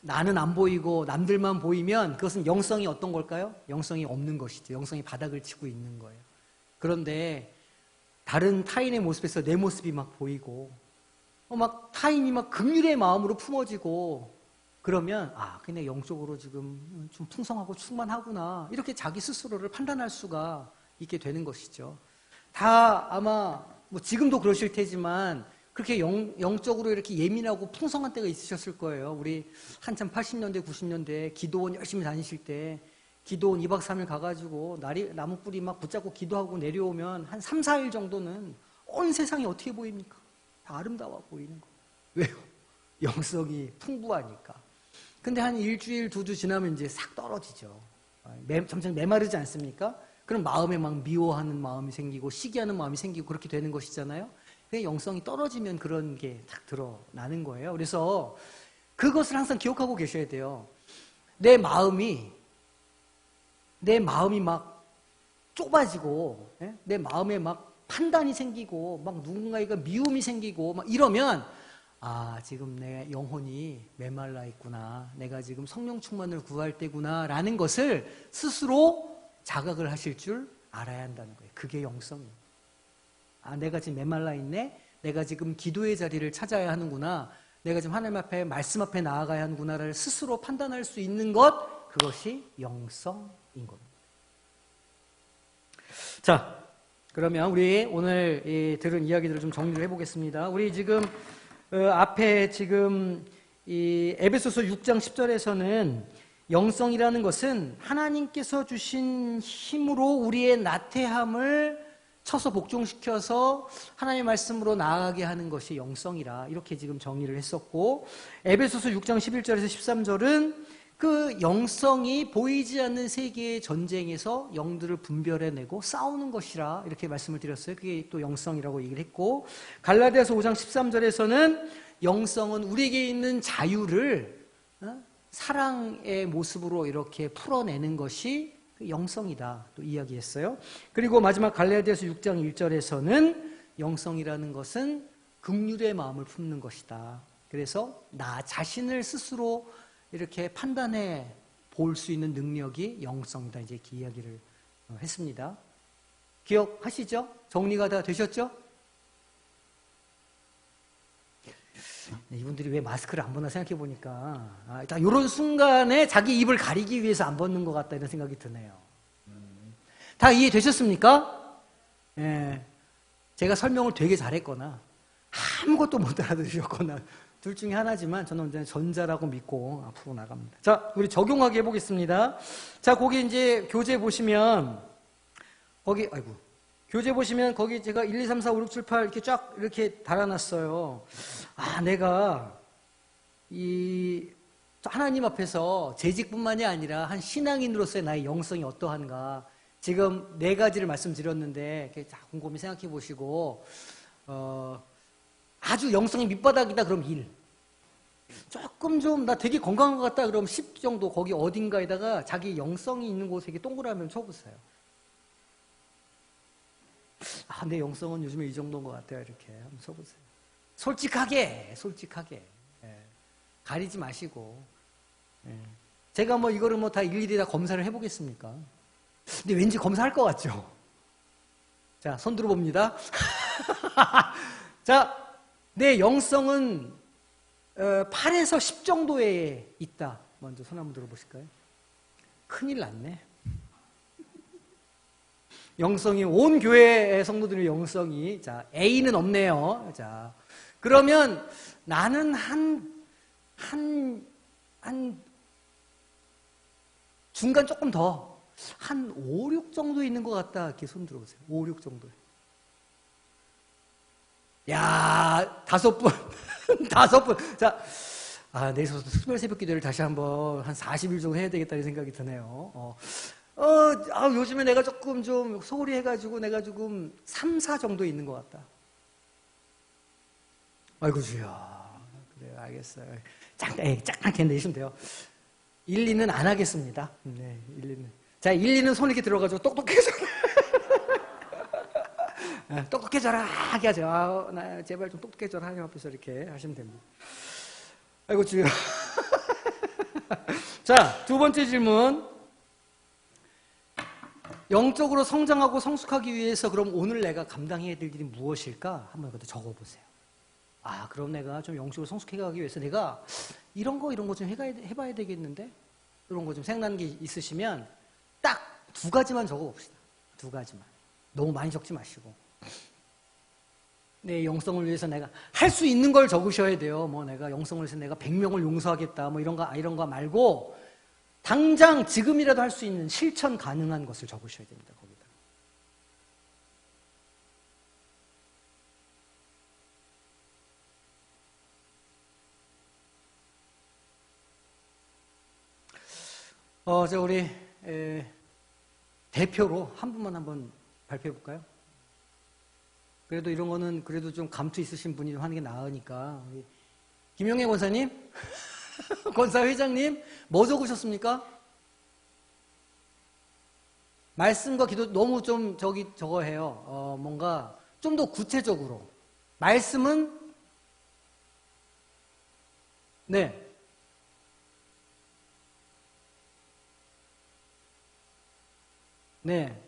나는 안 보이고 남들만 보이면 그것은 영성이 어떤 걸까요? 영성이 없는 것이죠. 영성이 바닥을 치고 있는 거예요. 그런데 다른 타인의 모습에서 내 모습이 막 보이고 막 타인이 막 긍휼의 마음으로 품어지고 그러면 근데 영적으로 지금 좀 풍성하고 충만하구나 이렇게 자기 스스로를 판단할 수가 있게 되는 것이죠. 다 아마 뭐 지금도 그러실 테지만 그렇게 영적으로 이렇게 예민하고 풍성한 때가 있으셨을 거예요. 우리 한참 80년대 90년대 기도원 열심히 다니실 때 기도원 2박 3일 가가지고 나무뿌리 막 붙잡고 기도하고 내려오면 한 3, 4일 정도는 온 세상이 어떻게 보입니까? 다 아름다워 보이는 거예요. 왜요? 영성이 풍부하니까. 근데 한 일주일, 2주 지나면 이제 싹 떨어지죠. 점점 메마르지 않습니까? 그럼 마음에 막 미워하는 마음이 생기고 시기하는 마음이 생기고 그렇게 되는 것이잖아요. 영성이 떨어지면 그런 게 딱 드러나는 거예요. 그래서 그것을 항상 기억하고 계셔야 돼요. 내 마음이 막 좁아지고 내 마음에 막 판단이 생기고 막 누군가에게 미움이 생기고 막 이러면 지금 내 영혼이 메말라 있구나. 내가 지금 성령 충만을 구할 때구나 라는 것을 스스로 자각을 하실 줄 알아야 한다는 거예요. 그게 영성이에요. 내가 지금 메말라 있네. 내가 지금 기도의 자리를 찾아야 하는구나. 내가 지금 하나님 앞에 말씀 앞에 나아가야 하는구나를 스스로 판단할 수 있는 것, 그것이 영성인 겁니다. 자, 그러면 우리 오늘 들은 이야기들을 좀 정리를 해보겠습니다. 우리 지금 앞에 지금 이 에베소서 6장 10절에서는 영성이라는 것은 하나님께서 주신 힘으로 우리의 나태함을 쳐서 복종시켜서 하나님의 말씀으로 나아가게 하는 것이 영성이라 이렇게 지금 정의를 했었고, 에베소서 6장 11절에서 13절은 그 영성이 보이지 않는 세계의 전쟁에서 영들을 분별해내고 싸우는 것이라 이렇게 말씀을 드렸어요. 그게 또 영성이라고 얘기를 했고, 갈라디아서 5장 13절에서는 영성은 우리에게 있는 자유를 사랑의 모습으로 이렇게 풀어내는 것이 영성이다 또 이야기했어요. 그리고 마지막 갈라디아서 6장 1절에서는 영성이라는 것은 긍휼의 마음을 품는 것이다. 그래서 나 자신을 스스로 이렇게 판단해 볼 수 있는 능력이 영성이다. 이제 이렇게 이야기를 했습니다. 기억하시죠? 정리가 다 되셨죠? 이분들이 왜 마스크를 안 벗나 생각해 보니까 일단 이런 순간에 자기 입을 가리기 위해서 안 벗는 것 같다 이런 생각이 드네요. 다 이해되셨습니까? 예. 제가 설명을 되게 잘했거나 아무것도 못 알아들으셨거나 둘 중에 하나지만 저는 전자라고 믿고 앞으로 나갑니다. 자, 우리 적용하게 해보겠습니다. 자, 거기 이제 교재 보시면 교재 보시면 거기 제가 1, 2, 3, 4, 5, 6, 7, 8 이렇게 쫙 이렇게 달아놨어요. 내가 이 하나님 앞에서 재직뿐만이 아니라 한 신앙인으로서의 나의 영성이 어떠한가. 지금 4가지를 말씀드렸는데 이렇게 곰곰이 생각해 보시고 아주 영성이 밑바닥이다 그럼 1. 조금 좀 나 되게 건강한 것 같다 그럼 10 정도 거기 어딘가에다가 자기 영성이 있는 곳에 이렇게 동그라미 쳐보세요. 내 영성은 요즘에 이 정도인 것 같아요. 이렇게 한번 써보세요. 솔직하게. 예. 가리지 마시고. 예. 제가 뭐 이거를 뭐 다 일일이 다 검사를 해보겠습니까? 근데 왠지 검사할 것 같죠? 자, 손 들어봅니다. 자, 내 영성은 8에서 10 정도에 있다. 먼저 손 한번 들어보실까요? 큰일 났네. 영성이 온 교회의 성도들의 영성이 자 A는 없네요. 자 그러면 나는 한 중간 조금 더 한 5, 6 정도 있는 것 같다. 이렇게 손 들어보세요. 5, 6 정도. 야 5분 5분. 자 내일서 수별 새벽 기도를 다시 한번 한 40일 정도 해야 되겠다는 생각이 드네요. 요즘에 내가 조금 좀 소홀히 해가지고 내가 조금 3, 4 정도 있는 것 같다. 아이고 주여. 그래요, 알겠어요. 짝짝하게 내시면 돼요. 1, 2는 안 하겠습니다. 네, 1, 2는. 자, 1, 2는 손 이렇게 들어가지고 똑똑해서. 똑똑해져라 하게 하죠. 나 제발 좀 똑똑해져라 하나님 앞에서 이렇게 하시면 됩니다. 아이고 주여. 자, 두 번째 질문. 영적으로 성장하고 성숙하기 위해서 그럼 오늘 내가 감당해야 될 일이 무엇일까? 한번 그것도 적어보세요. 그럼 내가 좀 영적으로 성숙해가기 위해서 내가 이런 거 좀 해봐야 되겠는데? 이런 거 좀 생각나는 게 있으시면 딱 2가지만 적어봅시다. 2가지만. 너무 많이 적지 마시고. 내 영성을 위해서 내가 할 수 있는 걸 적으셔야 돼요. 뭐 내가 영성을 위해서 내가 100명을 용서하겠다. 뭐 이런 거 말고 당장 지금이라도 할 수 있는 실천 가능한 것을 적으셔야 됩니다. 거기다. 우리 대표로 한 분만 한번 발표해 볼까요? 그래도 이런 거는 그래도 좀 감투 있으신 분이 하는 게 나으니까. 김용혜 권사님, 권사 회장님, 뭐 적으셨습니까? 말씀과 기도 너무 좀 저거 해요. 뭔가 좀 더 구체적으로. 말씀은 네. 네.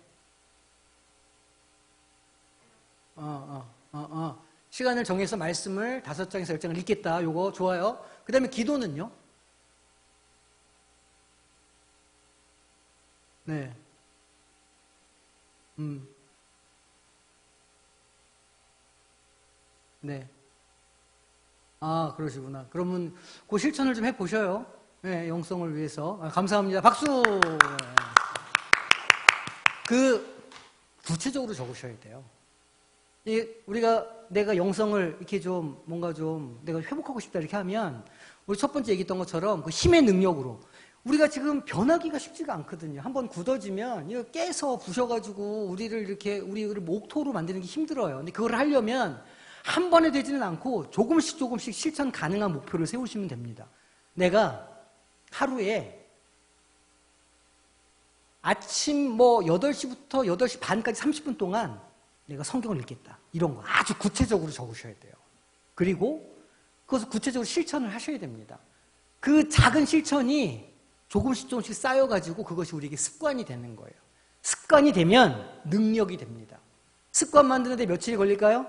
시간을 정해서 말씀을 5장에서 10장을 읽겠다. 요거 좋아요. 그 다음에 기도는요? 네. 네. 그러시구나. 그러면 그 실천을 좀 해보셔요. 네, 영성을 위해서. 감사합니다. 박수! 구체적으로 적으셔야 돼요. 내가 영성을 이렇게 좀, 뭔가 좀, 내가 회복하고 싶다 이렇게 하면, 우리 첫 번째 얘기했던 것처럼 그 힘의 능력으로, 우리가 지금 변하기가 쉽지가 않거든요. 한번 굳어지면, 이거 깨서 부셔가지고, 우리를 목토로 만드는 게 힘들어요. 근데 그걸 하려면, 한 번에 되지는 않고, 조금씩 실천 가능한 목표를 세우시면 됩니다. 내가 하루에 아침 8시부터 8시 반까지 30분 동안 내가 성경을 읽겠다. 이런 거 아주 구체적으로 적으셔야 돼요. 그리고 그것을 구체적으로 실천을 하셔야 됩니다. 그 작은 실천이 조금씩 쌓여가지고 그것이 우리에게 습관이 되는 거예요. 습관이 되면 능력이 됩니다. 습관 만드는데 며칠이 걸릴까요?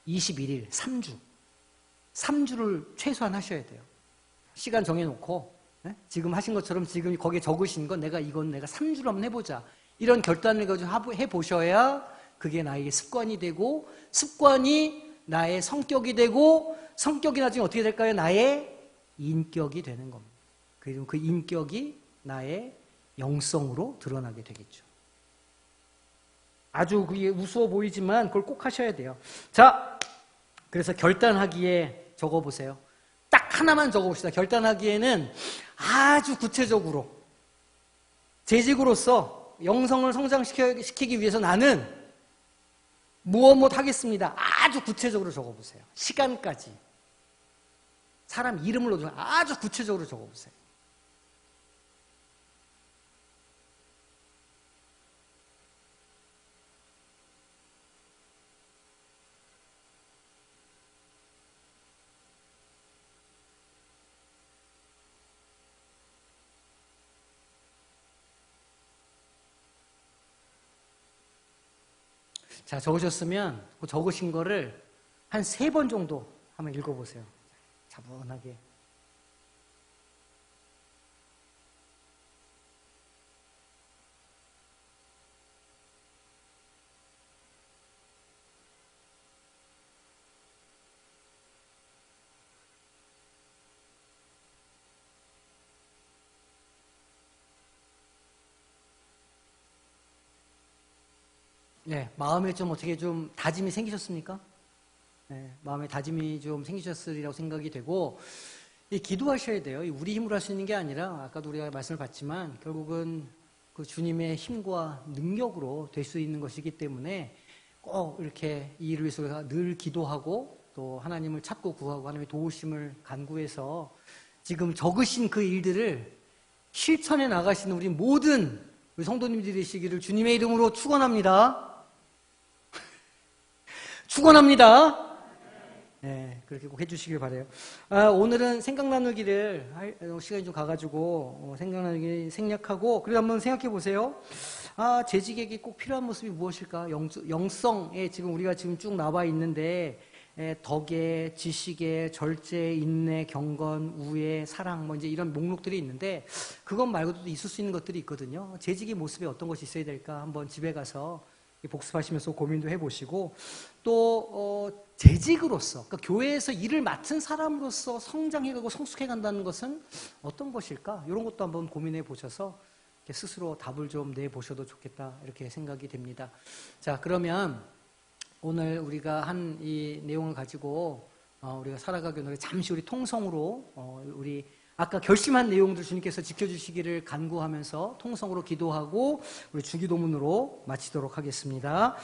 21일, 3주. 3주를 최소한 하셔야 돼요. 시간 정해놓고 지금 하신 것처럼 지금 거기에 적으신 건 내가 3주를 한번 해보자. 이런 결단을 가지고 해보셔야 그게 나에게 습관이 되고 습관이 나의 성격이 되고 성격이 나중에 어떻게 될까요? 나의 인격이 되는 겁니다. 그리고 그 인격이 나의 영성으로 드러나게 되겠죠. 아주 그게 우스워 보이지만 그걸 꼭 하셔야 돼요. 자, 그래서 결단하기에 적어보세요. 딱 하나만 적어봅시다. 결단하기에는 아주 구체적으로 재직으로서 영성을 성장시키기 위해서 나는 무엇 하겠습니다. 아주 구체적으로 적어보세요. 시간까지. 사람 이름을 넣어서 아주 구체적으로 적어보세요. 자, 적으셨으면 그 적으신 거를 한 3번 정도 한번 읽어보세요. 차분하게. 네, 마음에 좀 어떻게 좀 다짐이 생기셨습니까? 네, 마음에 다짐이 좀 생기셨으리라고 생각이 되고, 기도하셔야 돼요. 우리 힘으로 할 수 있는 게 아니라, 아까도 우리가 말씀을 받지만, 결국은 그 주님의 힘과 능력으로 될 수 있는 것이기 때문에, 꼭 이렇게 이 일을 위해서 우리가 늘 기도하고, 또 하나님을 찾고 구하고, 하나님의 도우심을 간구해서, 지금 적으신 그 일들을 실천해 나가시는 우리 모든 우리 성도님들이 되시기를 주님의 이름으로 축원합니다. 축원합니다. 네, 그렇게 꼭 해주시길 바래요. 오늘은 생각 나누기를 시간이 좀 가가지고 생각 나누기 생략하고 그리고 한번 생각해 보세요. 재직에게 꼭 필요한 모습이 무엇일까? 영성에 지금 우리가 지금 쭉 나와 있는데 덕에, 지식에, 절제, 인내, 경건, 우애, 사랑 뭐 이제 이런 목록들이 있는데 그것 말고도 있을 수 있는 것들이 있거든요. 재직의 모습에 어떤 것이 있어야 될까? 한번 집에 가서 복습하시면서 고민도 해보시고 또 재직으로서 그러니까 교회에서 일을 맡은 사람으로서 성장해가고 성숙해간다는 것은 어떤 것일까? 이런 것도 한번 고민해 보셔서 스스로 답을 좀 내보셔도 좋겠다 이렇게 생각이 됩니다. 자, 그러면 오늘 우리가 한 이 내용을 가지고 우리가 살아가기 위해 잠시 우리 통성으로 우리 아까 결심한 내용들 주님께서 지켜주시기를 간구하면서 통성으로 기도하고 우리 주기도문으로 마치도록 하겠습니다.